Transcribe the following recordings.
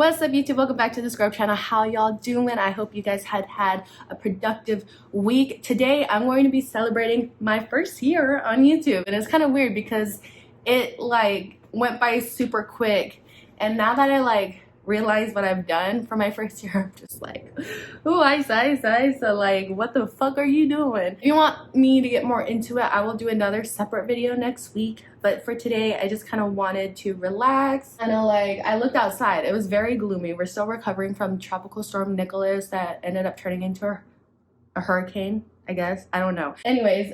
What's up, YouTube? Welcome back to the Scrub channel. How y'all doing? I hope you guys had a productive week. Today I'm going to be celebrating my first year on YouTube, and it's kind of weird because it went by super quick, and now that I realize what I've done for my first year, I'm just like, ooh, ice, like, what the fuck are you doing? If you want me to get more into it, I will do another separate video next week. But for today, I just kind of wanted to relax. And I looked outside. It was very gloomy. We're still recovering from Tropical Storm Nicholas that ended up turning into a hurricane, I guess. I don't know. Anyways,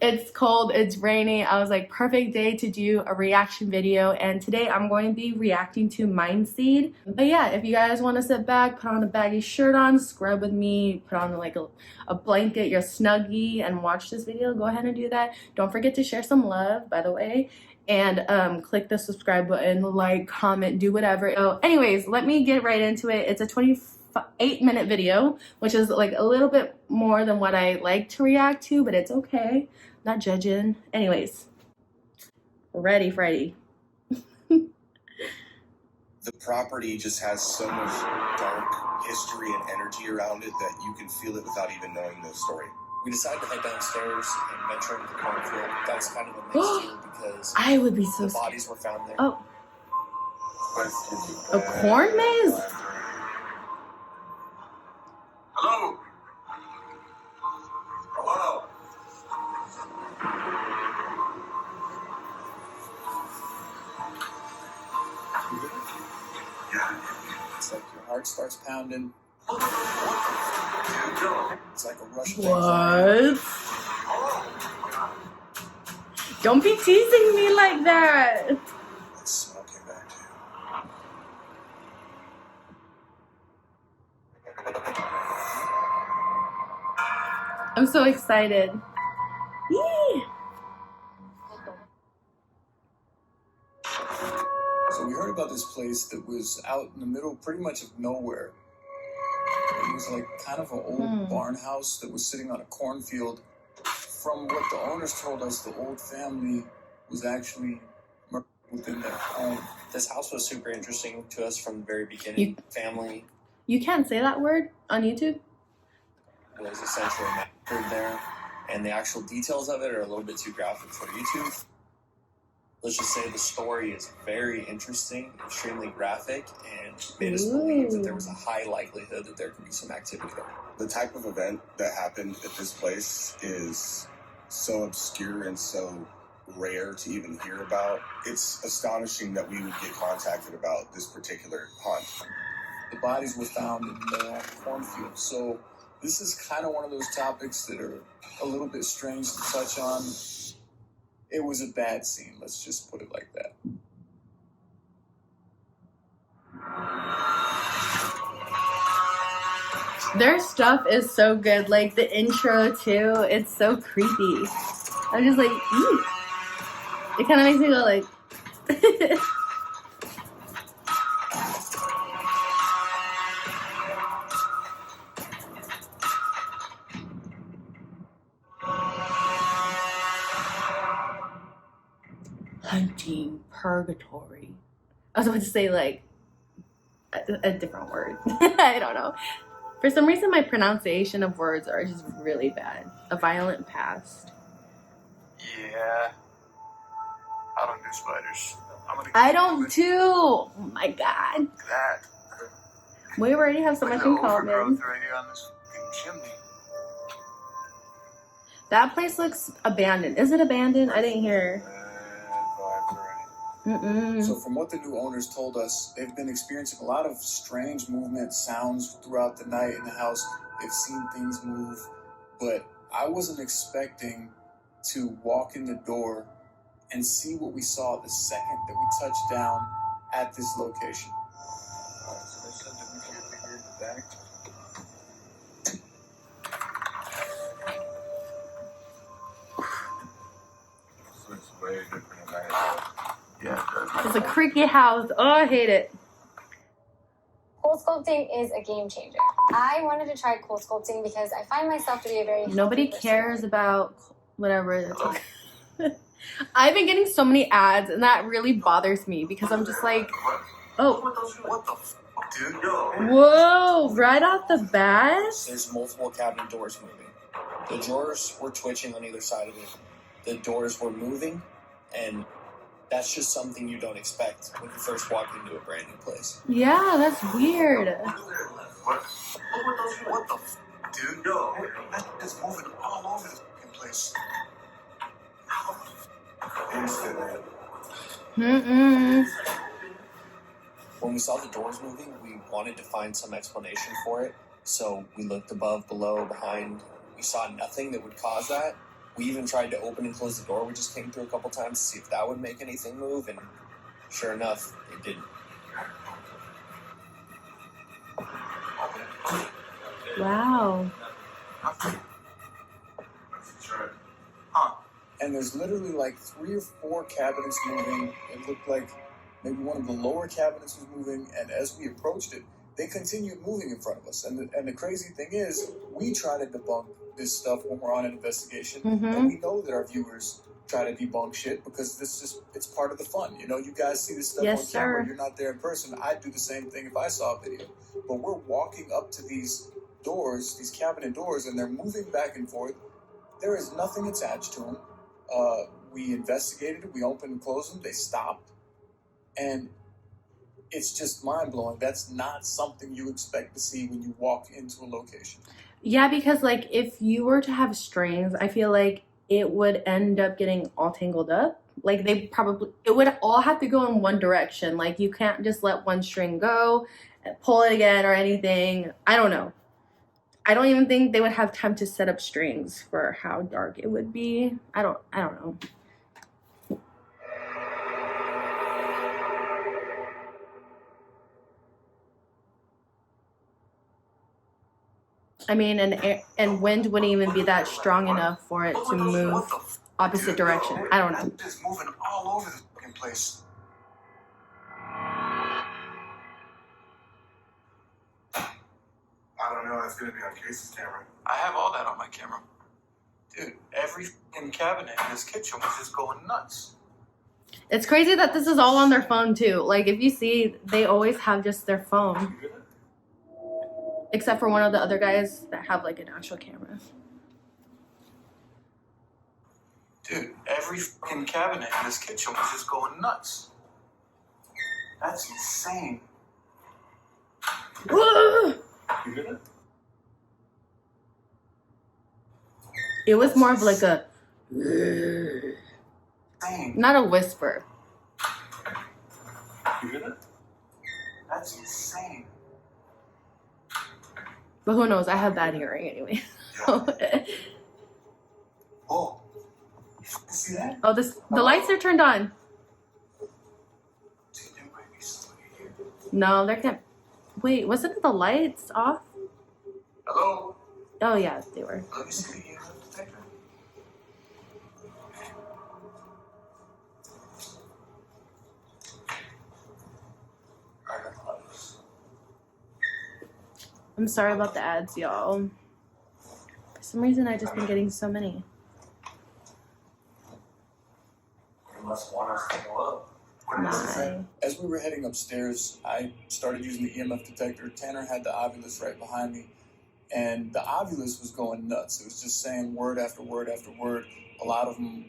it's cold, it's rainy. I was like, perfect day to do a reaction video. And today I'm going to be reacting to Mindseed. But yeah, if you guys want to sit back, put on a baggy shirt on, scrub with me, put on a blanket, your snuggie, and watch this video, go ahead and do that. Don't forget to share some love, by the way. And click the subscribe button, like, comment, do whatever. So anyways, let me get right into it. It's a 28-minute video, which is a little bit more than what I like to react to, but it's okay. Not judging. Anyways, ready, Freddy. The property just has so much dark history and energy around it that you can feel it without even knowing the story. We decided to head downstairs and venture into the cornfield. That was kind of a mix too, because I would be so the scared. bodies were found there. Oh. A corn maze? Hello? Hello? Yeah. It's like your heart starts pounding. It's like a rush of anxiety. What? Don't be teasing me like that. The smell came back to you. I'm so excited. Yee. So we heard about this place that was out in the middle pretty much of nowhere. It was like kind of an old barn house that was sitting on a cornfield. From what the owners told us, the old family was actually murdered within their home. This house was super interesting to us from the very beginning. Family You can't say that word on YouTube? was essentially massacred there, and the actual details of it are a little bit too graphic for YouTube. Let's just say the story is very interesting, extremely graphic, and made us believe that there was a high likelihood that there could be some activity there. The type of event that happened at this place is so obscure and so rare to even hear about. It's astonishing that we would get contacted about this particular haunt. The bodies were found in the cornfield. So this is kind of one of those topics that are a little bit strange to touch on. It was a bad scene, let's just put it like that. Their stuff is so good. Like the intro too, it's so creepy. I'm just like, ew. It kind of makes me go like. Hunting purgatory. I was about to say a different word. I don't know. For some reason, my pronunciation of words are just really bad. A violent past. Yeah. I don't do spiders. I don't too. Oh my god. That. We already have so much in common. Right here on this chimney. That place looks abandoned. Is it abandoned? I didn't hear. So from what the new owners told us, they've been experiencing a lot of strange movement, sounds throughout the night in the house. They've seen things move, but I wasn't expecting to walk in the door and see what we saw the second that we touched down at this location. So they said that we should be here in the back. This looks way different than that. Yeah, it does. It's a creaky house. Oh, I hate it. Cold sculpting is a game changer. I wanted to try cold sculpting because I find myself to be a very Nobody cares about whatever. I've been getting so many ads, and that really bothers me because I'm just like, Oh. What the fuck, dude? No. Whoa, right off the bat? There's multiple cabinet doors moving. The drawers were twitching on either side of it. The doors were moving, and that's just something you don't expect when you first walk into a brand new place. Yeah, that's weird. What the fuck, dude? No. That is moving all over the fucking place. When we saw the doors moving, we wanted to find some explanation for it. So we looked above, below, behind. We saw nothing that would cause that. We even tried to open and close the door. We just came through a couple times to see if that would make anything move, and sure enough, it didn't. Wow. And there's literally like 3 or 4 cabinets moving. It looked like maybe one of the lower cabinets was moving, and as we approached it, they continued moving in front of us. And the crazy thing is, we try to debunk this stuff when we're on an investigation, and we know that our viewers try to debunk shit because it's part of the fun. You know, you guys see this stuff on camera, you're not there in person. I'd do the same thing if I saw a video. But we're walking up to these doors, these cabinet doors, and they're moving back and forth. There is nothing attached to them. We investigated it, we opened and closed them, they stopped. And it's just mind-blowing. That's not something you expect to see when you walk into a location. Yeah, because like if you were to have strings, I feel like it would end up getting all tangled up. Like it would all have to go in one direction. Like you can't just let one string go, pull it again or anything. I don't know. I don't even think they would have time to set up strings for how dark it would be. I don't know. I mean, and wind wouldn't even be that strong enough for it to move opposite direction. I don't know. It's moving all over the fucking place. I don't know. That's gonna be on Casey's camera. I have all that on my camera. Dude, every fucking cabinet in this kitchen was just going nuts. It's crazy that this is all on their phone too. Like if you see, they always have just their phone. Except for one of the other guys that have like an actual camera. Dude, every fucking cabinet in this kitchen was just going nuts. That's insane. It was more of like a, not a whisper. That's insane. But who knows? I have bad hearing anyway. Oh, see that? Oh, the lights are turned on. No, they can't. Wait, wasn't the lights off? Hello? Oh yeah, they were. Let me see the EMF detector. I'm sorry about the ads, y'all. For some reason, I just been getting so many. You must want us to go up. My. As we were heading upstairs, I started using the EMF detector. Tanner had the Ovilus right behind me, and the Ovilus was going nuts. It was just saying word after word after word. A lot of them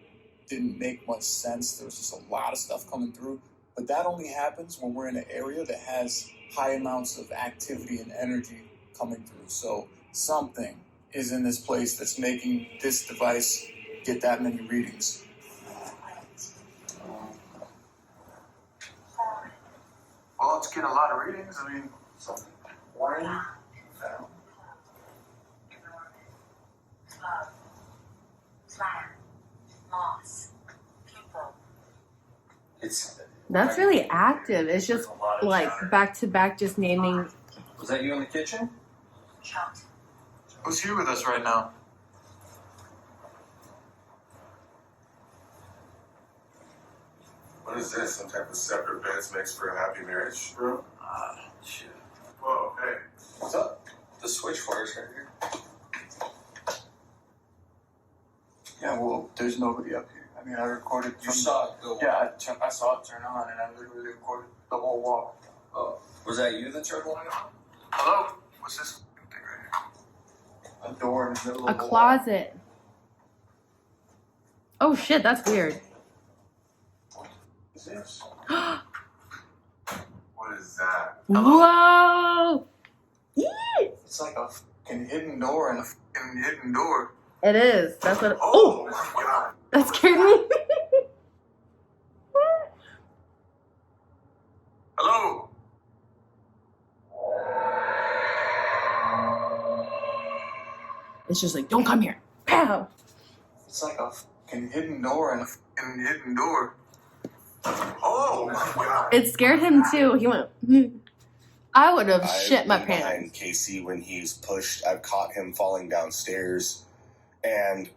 didn't make much sense. There was just a lot of stuff coming through. But that only happens when we're in an area that has high amounts of activity and energy coming through. So something is in this place that's making this device get that many readings. Well, it's getting a lot of readings. I mean, something. Warren found. That's really active. It's just like back to back, just naming. Was that you in the kitchen? Who's here with us right now? What is this? Some type of separate beds makes for a happy marriage, bro? Shit. Whoa, hey. What's up? The switch wires right here. Yeah, well, there's nobody up here. I recorded. You saw it go. Yeah, I saw it turn on, and I literally recorded the whole wall. Oh, was that you that tried walking out? Hello? What's this thing right here? A door in the middle A of the wall. closet. Oh shit, that's weird. What is this? What is that? Whoa! Yee! It's like a fucking hidden door and a fucking hidden door. It is. That's what. Oh Oh, my god. that scared me. Hello? It's just like, don't come here. Pow! It's like a fucking hidden door and a fucking hidden door. Oh my god. It scared him too. He went. I would have shit my I've been behind pants. Casey when he's pushed. I've caught him falling downstairs, and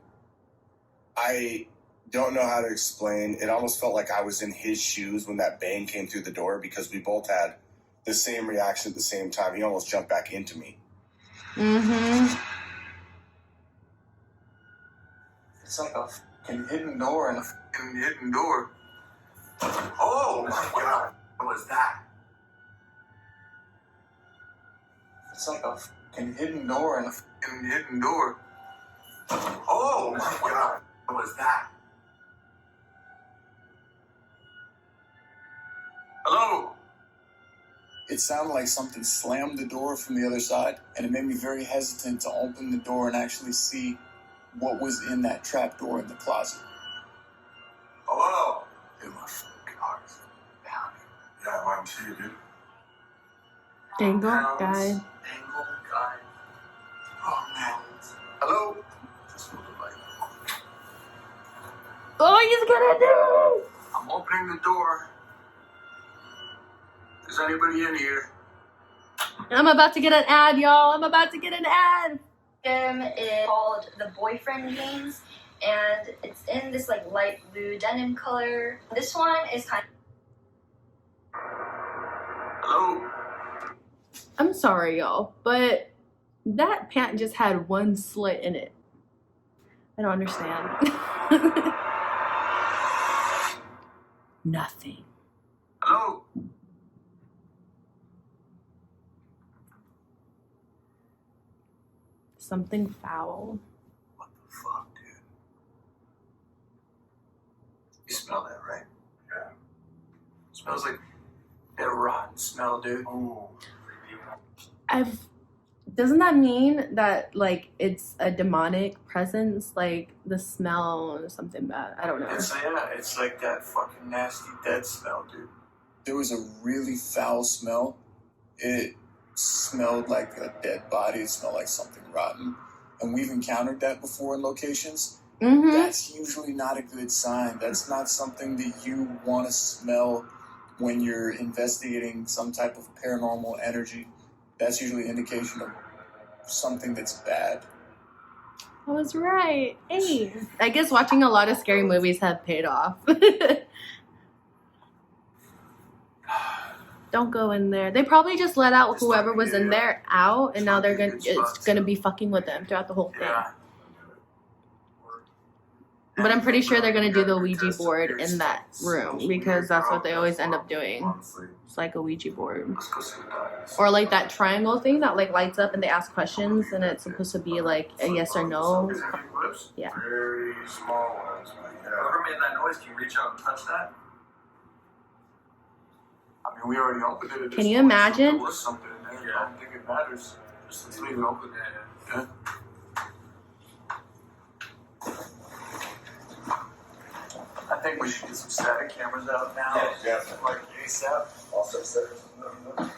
I don't know how to explain. It almost felt like I was in his shoes when that bang came through the door because we both had the same reaction at the same time. He almost jumped back into me. Mm-hmm. It's like a fucking hidden door and a fucking hidden door. Oh my god. What was that? It's like a fucking hidden door and a fucking hidden door. Oh my god. What was that? Hello? It sounded like something slammed the door from the other side, and it made me very hesitant to open the door and actually see what was in that trap door in the closet. Hello? Dude, my fucking heart is pounding. Yeah, mine too, dude. Dangle Pounds. guy. Angle guy. Oh man. Hello? Just moving like. Oh, he's gonna do. I'm opening the door. Is anybody in here? I'm about to get an ad, y'all. I'm about to get an ad. Game is called the Boyfriend Games, and it's in this like light blue denim color. This one is kind of Hello? I'm sorry, y'all, but that pant just had one slit in it. I don't understand. Nothing. Hello? Something foul. What the fuck, dude? You smell that, right? Yeah. Smells like that rotten smell, dude. Ooh. Doesn't that mean that like it's a demonic presence, like the smell or something bad? I don't know. It's like that fucking nasty dead smell, dude. There was a really foul smell. It smelled like a dead body. It smelled like something rotten. And we've encountered that before in locations. Mm-hmm. That's usually not a good sign. That's not something that you want to smell when you're investigating some type of paranormal energy. That's usually an indication of something that's bad. I was right. Hey, I guess watching a lot of scary movies have paid off. Don't go in there. They probably just let out whoever was in there out, and now it's gonna be fucking with them throughout the whole thing. Yeah. But I'm pretty sure they're gonna do the Ouija board in that room because that's what they always end up doing. Honestly. It's like a Ouija board. Let's go see what that is. Or like that triangle thing that like lights up and they ask questions and it's supposed to be like a yes or no. Is there any clips? Yeah. Very small ones, but yeah. Whoever made that noise, can you reach out and touch that? I mean, we already opened it. At Can this you point, imagine? So there was something in there. I don't think it matters. Just let's leave it open. Yeah. I think we should get some static cameras out now. Yeah, definitely. Like ASAP. I'll start setting.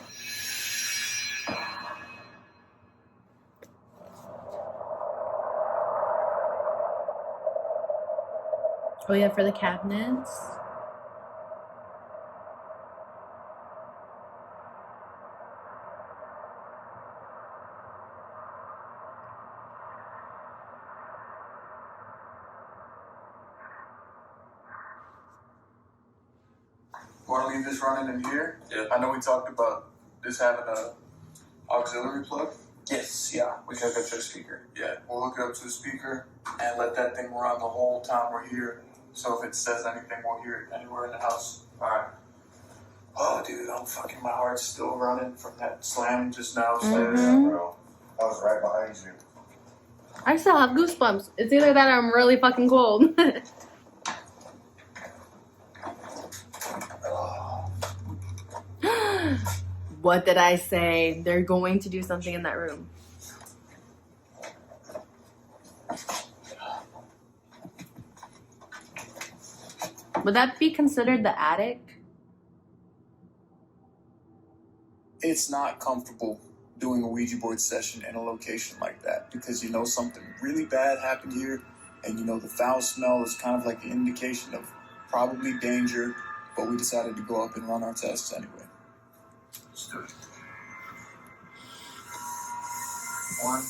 Oh yeah, for the cabinets. Want to leave this running in here? Yeah. I know we talked about this having a auxiliary plug. Yes, yeah. We can hook up to a speaker. Yeah, we'll hook it up to the speaker and let that thing run the whole time we're here. So if it says anything, we'll hear it anywhere in the house. Alright. Oh, Dude, my heart's still running from that slam just now. So Mhm. Bro, I was right behind you. I still have goosebumps. It's either that or I'm really fucking cold. What did I say? They're going to do something in that room. Would that be considered the attic? it's not comfortable doing a Ouija board session in a location like that because you know something really bad happened here, and you know the foul smell is kind of like an indication of probably danger, but we decided to go up and run our tests anyway. Let's do it. 1,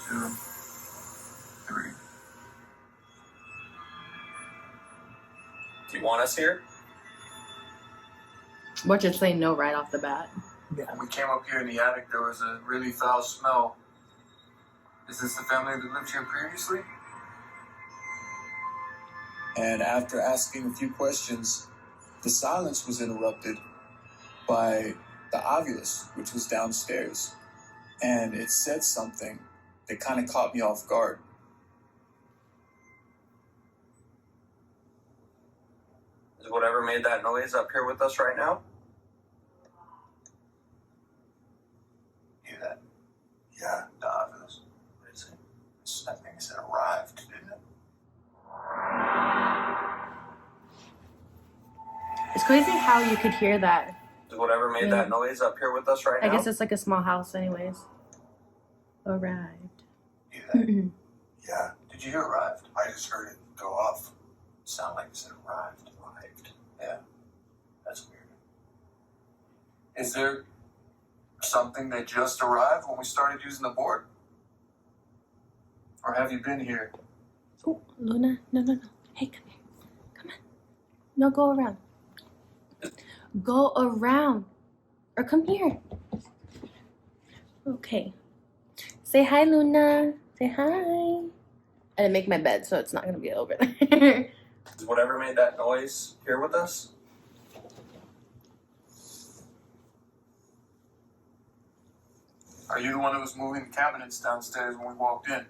2, 3. Do you want us here? We'll just say no right off the bat. When we came up here in the attic, there was a really foul smell. Is this the family that lived here previously? And after asking a few questions, the silence was interrupted by the ovulus, which was downstairs. And it said something that kind of caught me off guard. Is whatever made that noise up here with us right now? Hear that? Yeah. The ovulus. What is it? That thing said arrived, didn't it? It's crazy how you could hear that. Is whatever made that noise up here with us right now? I guess it's like a small house anyways. Arrived. Hear that? Yeah. Did you hear arrived? I just heard it go off. Sound like it said arrived. Arrived. Yeah. That's weird. Is there something that just arrived when we started using the board? Or have you been here? Oh, Luna, no. Hey, come here. Come on. No, go around. Go around. Or come here. Okay. Say hi, Luna. Say hi. I didn't make my bed, so it's not going to be over there. Is whatever made that noise here with us? Are you the one that was moving the cabinets downstairs when we walked in?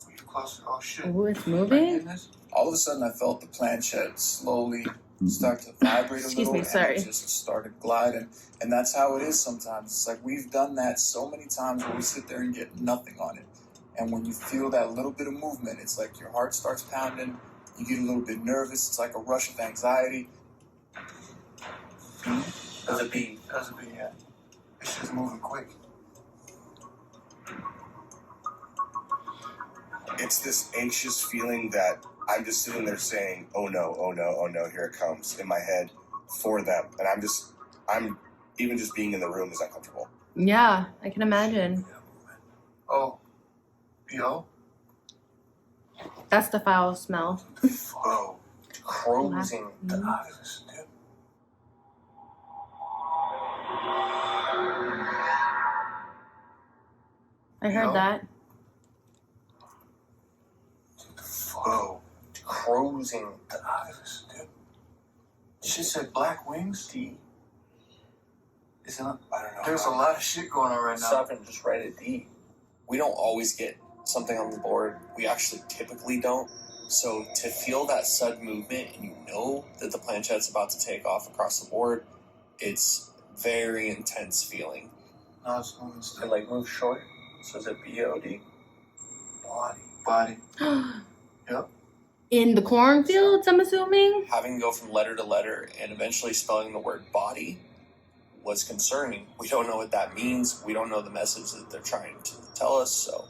Were you closer? Oh shit. Ooh, it's Are you moving? in this? All of a sudden, I felt the planchette slowly start to vibrate a Excuse little, me, sorry. and it just started gliding. And that's how it is sometimes. It's like we've done that so many times where we sit there and get nothing on it. And when you feel that little bit of movement, it's like your heart starts pounding. You get a little bit nervous. It's like a rush of anxiety. Does it be? Doesn't be yet. It's just moving quick. It's this anxious feeling that I'm just sitting there saying, oh no, oh no, oh no, here it comes in my head for them. And I'm even just being in the room is uncomfortable. Yeah, I can imagine. Oh. Yo. That's the foul smell. Bro, Cruising. The ovulus, dude. I heard No. that. bro. Cruising. The ovulus, dude. She said black wings. D. Isn't it? I don't know. There's a lot of shit going on right now. Stop and just write it D. We don't always get something on the board. We actually typically don't. So to feel that sudden movement and you know that the planchette's about to take off across the board, it's very intense feeling. No, it's moving And still. like move short. So is it B-O-D? Body. Yep. In the cornfields, I'm assuming? Having to go from letter to letter and eventually spelling the word body was concerning. We don't know what that means. We don't know the message that they're trying to tell us. So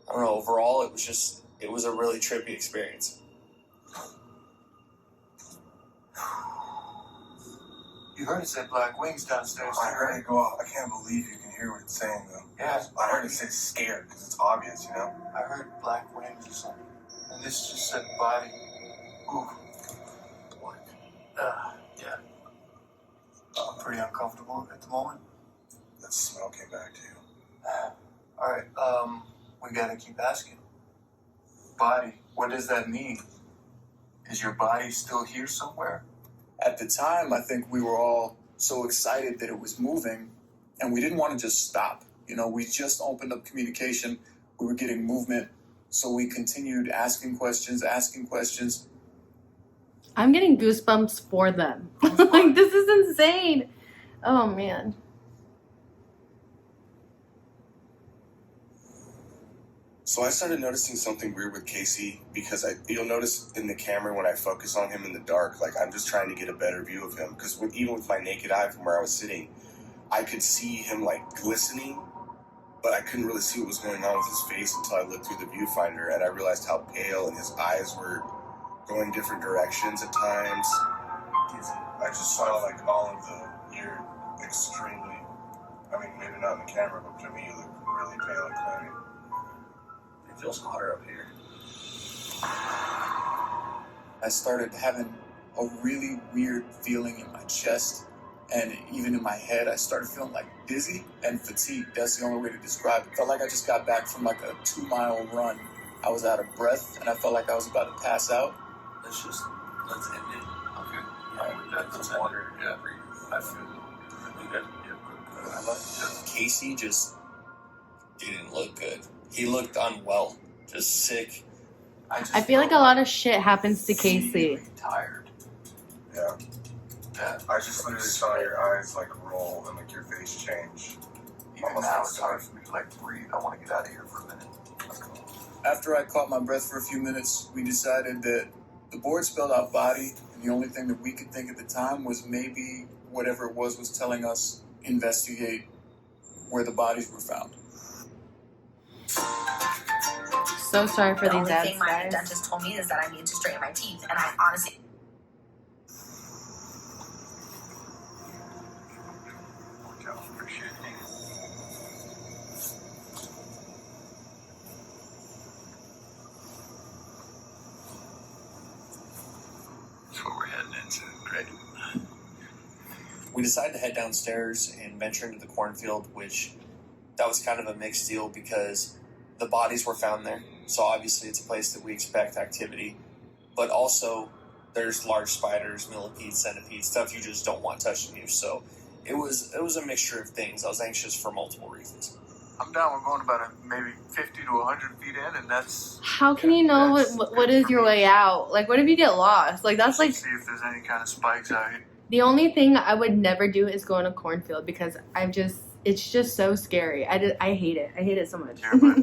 I don't know. Overall, it was a really trippy experience. You heard it said black wings downstairs. I heard it go off. I can't believe you can hear what it's saying, though. Yeah. I heard it say scared because it's obvious, you know? I heard black wings or something. And this just said body. Ooh. What? Yeah. I'm pretty uncomfortable at the moment. That smell came back to you. Alright, we gotta keep asking. Body, what does that mean? Is your body still here somewhere? At the time, I think we were all so excited that it was moving, and we didn't want to just stop. You know, we just opened up communication. We were getting movement, so we continued asking questions. I'm getting goosebumps for them. Like, this is insane. Oh, man. So I started noticing something weird with Casey because you'll notice in the camera when I focus on him in the dark, like I'm just trying to get a better view of him. Because even with my naked eye from where I was sitting, I could see him like glistening, but I couldn't really see what was going on with his face until I looked through the viewfinder and I realized how pale and his eyes were going different directions at times. I just saw like all of the ear extremely, I mean maybe not in the camera, but to me you look really pale and cloudy. It feels hotter up here. I started having a really weird feeling in my chest and even in my head. I started feeling like dizzy and fatigued. That's the only way to describe it. Felt like I just got back from like a 2-mile run. I was out of breath and I felt like I was about to pass out. Let's end it. Okay. Let's water. Yeah. I feel You good? Yeah. Casey just didn't look good. He looked unwell, just sick. I feel like a lot of shit happens to Casey. Tired. Yeah. Yeah. I just literally saw your eyes like roll and like your face change. Even now it's hard for me to like breathe. I want to get out of here for a minute. Let's go. After I caught my breath for a few minutes, we decided that the board spelled out body, and the only thing that we could think at the time was maybe whatever it was telling us investigate where the bodies were found. So sorry for The these only ads, thing my guys. dentist told me is that I need to straighten my teeth, and I honestly. Appreciate it. That's what we're heading into. Great. We decided to head downstairs and venture into the cornfield, which that was kind of a mixed deal because the bodies were found there. So obviously it's a place that we expect activity, but also there's large spiders, millipedes, centipedes, stuff you just don't want touching you. So it was a mixture of things. I was anxious for multiple reasons. I'm down. We're going about maybe 50 to 100 feet in, and that's. How can you know what is your way out? Like, what if you get lost? Like, that's like See if there's any kind of spikes out here. the only thing I would never do is go in a cornfield because it's just so scary. I hate it. I hate it so much. Yeah, but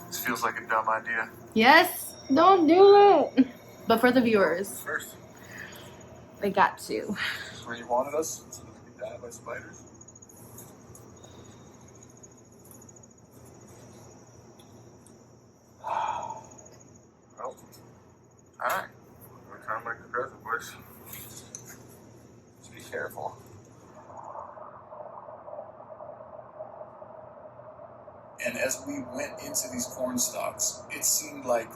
this feels like a dumb idea. Yes, don't do it. But for the viewers, First, they got to. This is where you wanted us? so we die by spiders. Well, alright. We're trying to make the present, boys. Just be careful. And as we went into these corn stalks, it seemed like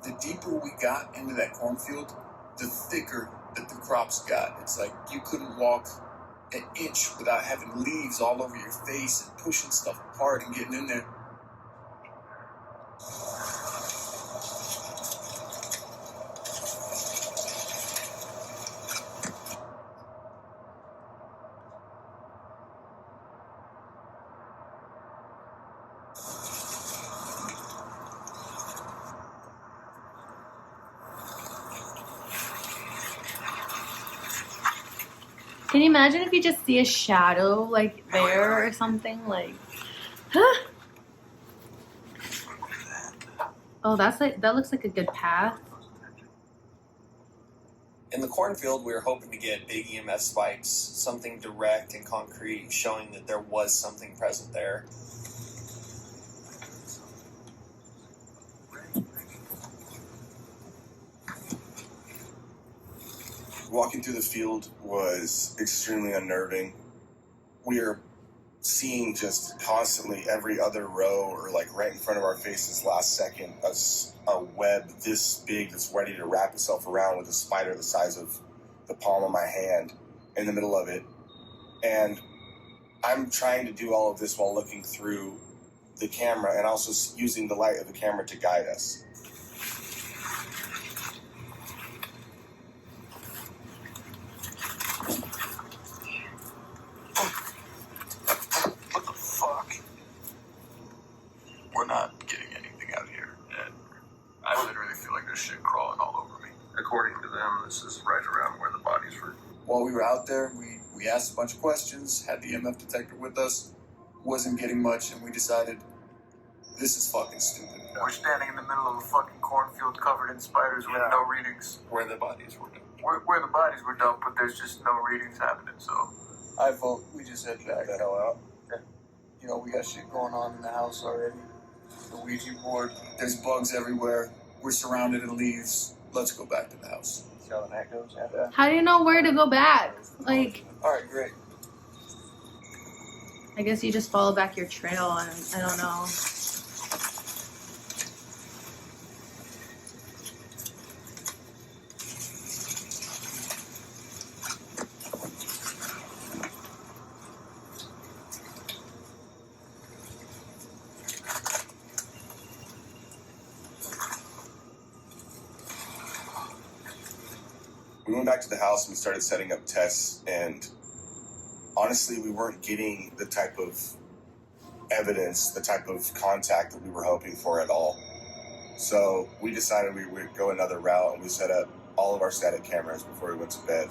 the deeper we got into that cornfield, the thicker that the crops got. It's like you couldn't walk an inch without having leaves all over your face and pushing stuff apart and getting in there. Can you imagine if you just see a shadow like there or something like? Oh, that looks like a good path. In the cornfield, we were hoping to get big EMF spikes, something direct and concrete, showing that there was something present there. Walking through the field was extremely unnerving. We are seeing just constantly every other row or like right in front of our faces last second a web this big that's ready to wrap itself around with a spider the size of the palm of my hand in the middle of it. And I'm trying to do all of this while looking through the camera and also using the light of the camera to guide us. them. This is right around where the bodies were. While we were out there, we asked a bunch of questions, had the EMF detector with us, wasn't getting much, and we decided this is fucking stupid. We're standing in the middle of a fucking cornfield covered in spiders with no readings. Where the bodies were dumped. Where the bodies were dumped, but there's just no readings happening, so. I vote we just head back. Get the hell out. You know, we got shit going on in the house already. The Ouija board, there's bugs everywhere. We're surrounded in leaves. Let's go back to the house. See how the night goes? Yeah. How do you know where to go back? Like, Alright, great. I guess you just follow back your trail, and I don't know. We went back to the house and we started setting up tests, and honestly, we weren't getting the type of evidence, the type of contact that we were hoping for at all. So we decided we would go another route, and we set up all of our static cameras before we went to bed.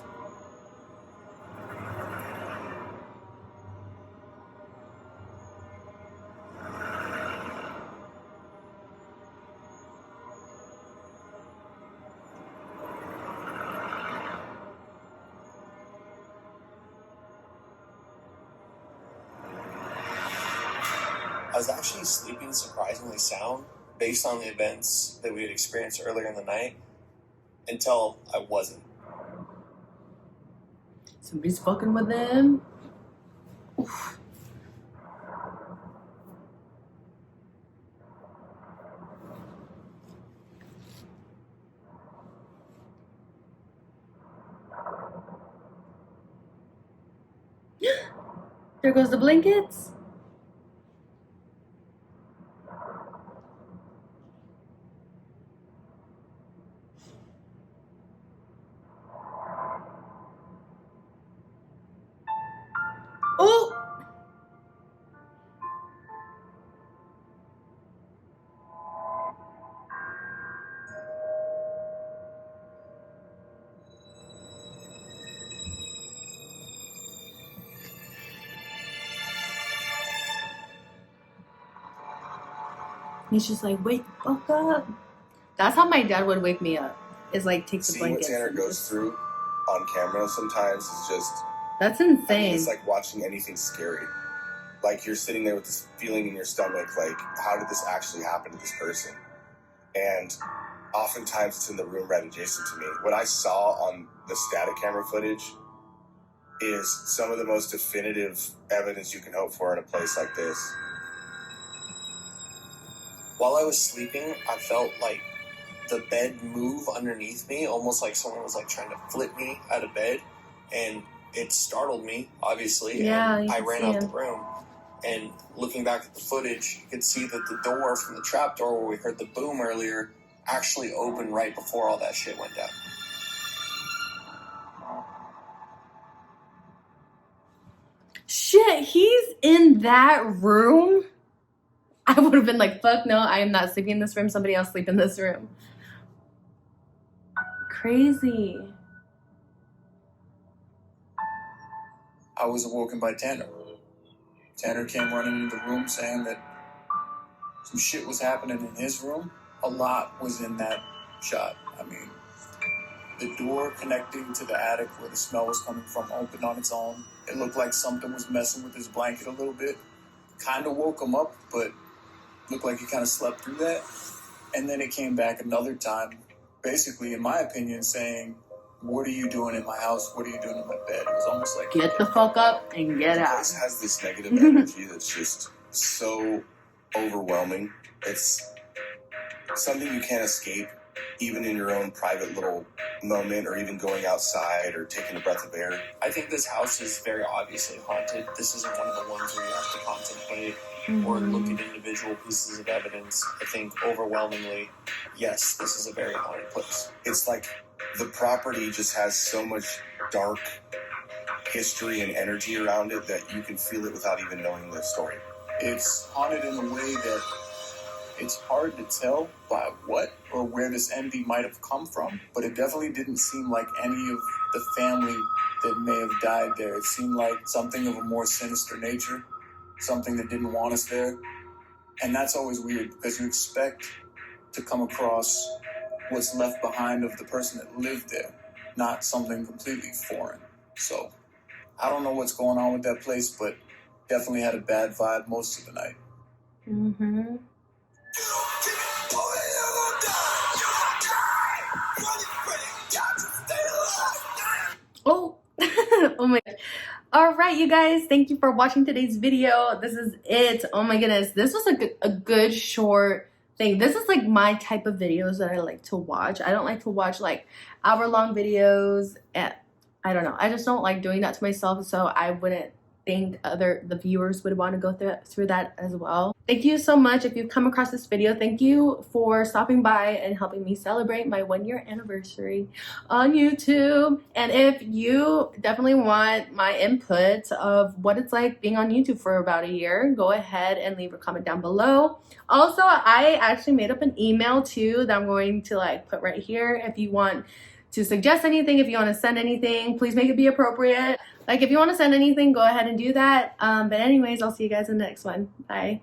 I was actually sleeping surprisingly sound based on the events that we had experienced earlier in the night until I wasn't. Somebody's fucking with them. Oof. There goes the blankets. Oh! He's just like, wake the fuck up. That's how my dad would wake me up. Is like take the Seeing what blankets. Tanner and goes just- through on camera sometimes is just, That's I mean, insane. it's like watching anything scary. Like you're sitting there with this feeling in your stomach, like, how did this actually happen to this person? And oftentimes it's in the room right adjacent to me. What I saw on the static camera footage is some of the most definitive evidence you can hope for in a place like this. While I was sleeping, I felt like the bed move underneath me, almost like someone was like trying to flip me out of bed, and it startled me, obviously. Yeah, and you I can ran see out him. the room. And looking back at the footage, you could see that the door from the trap door where we heard the boom earlier actually opened right before all that shit went down. Shit, he's in that room? I would have been like, fuck no, I am not sleeping in this room. Somebody else sleep in this room. Crazy. I was awoken by Tanner. Tanner came running into the room saying that some shit was happening in his room. A lot was in that shot. I mean, the door connecting to the attic where the smell was coming from opened on its own. It looked like something was messing with his blanket a little bit. Kind of woke him up, but looked like he kind of slept through that. And then it came back another time, basically, in my opinion, saying, what are you doing in my house? What are you doing in my bed? It was almost like, Get the fuck up and get The out. place has this negative energy that's just so overwhelming. It's something you can't escape, even in your own private little moment, or even going outside or taking a breath of air. I think this house is very obviously haunted. This isn't one of the ones where you have to contemplate or look at individual pieces of evidence. I think overwhelmingly, yes, this is a very haunted place. It's like the property just has so much dark history and energy around it that you can feel it without even knowing the story. it's haunted in a way that It's hard to tell by what or where this envy might have come from, but it definitely didn't seem like any of the family that may have died there. It seemed like something of a more sinister nature, something that didn't want us there. And that's always weird because you expect to come across what's left behind of the person that lived there, not something completely foreign. So I don't know what's going on with that place, but definitely had a bad vibe most of the night. Mm-hmm. Oh, oh my gosh. All right, you guys, thank you for watching today's video. This is it. Oh my goodness, this was a good short thing. This is like my type of videos that I like to watch. I don't like to watch like hour-long videos. I don't know. I just don't like doing that to myself, so I wouldn't think the viewers would want to go through that as well. Thank you so much. If you've come across this video, thank you for stopping by and helping me celebrate my 1-year anniversary on YouTube. And if you definitely want my input of what it's like being on YouTube for about a year, go ahead and leave a comment down below. Also, I actually made up an email too that I'm going to like put right here. If you want to suggest anything, if you want to send anything, please make it be appropriate. Like if you want to send anything, go ahead and do that. But anyways, I'll see you guys in the next one. Bye.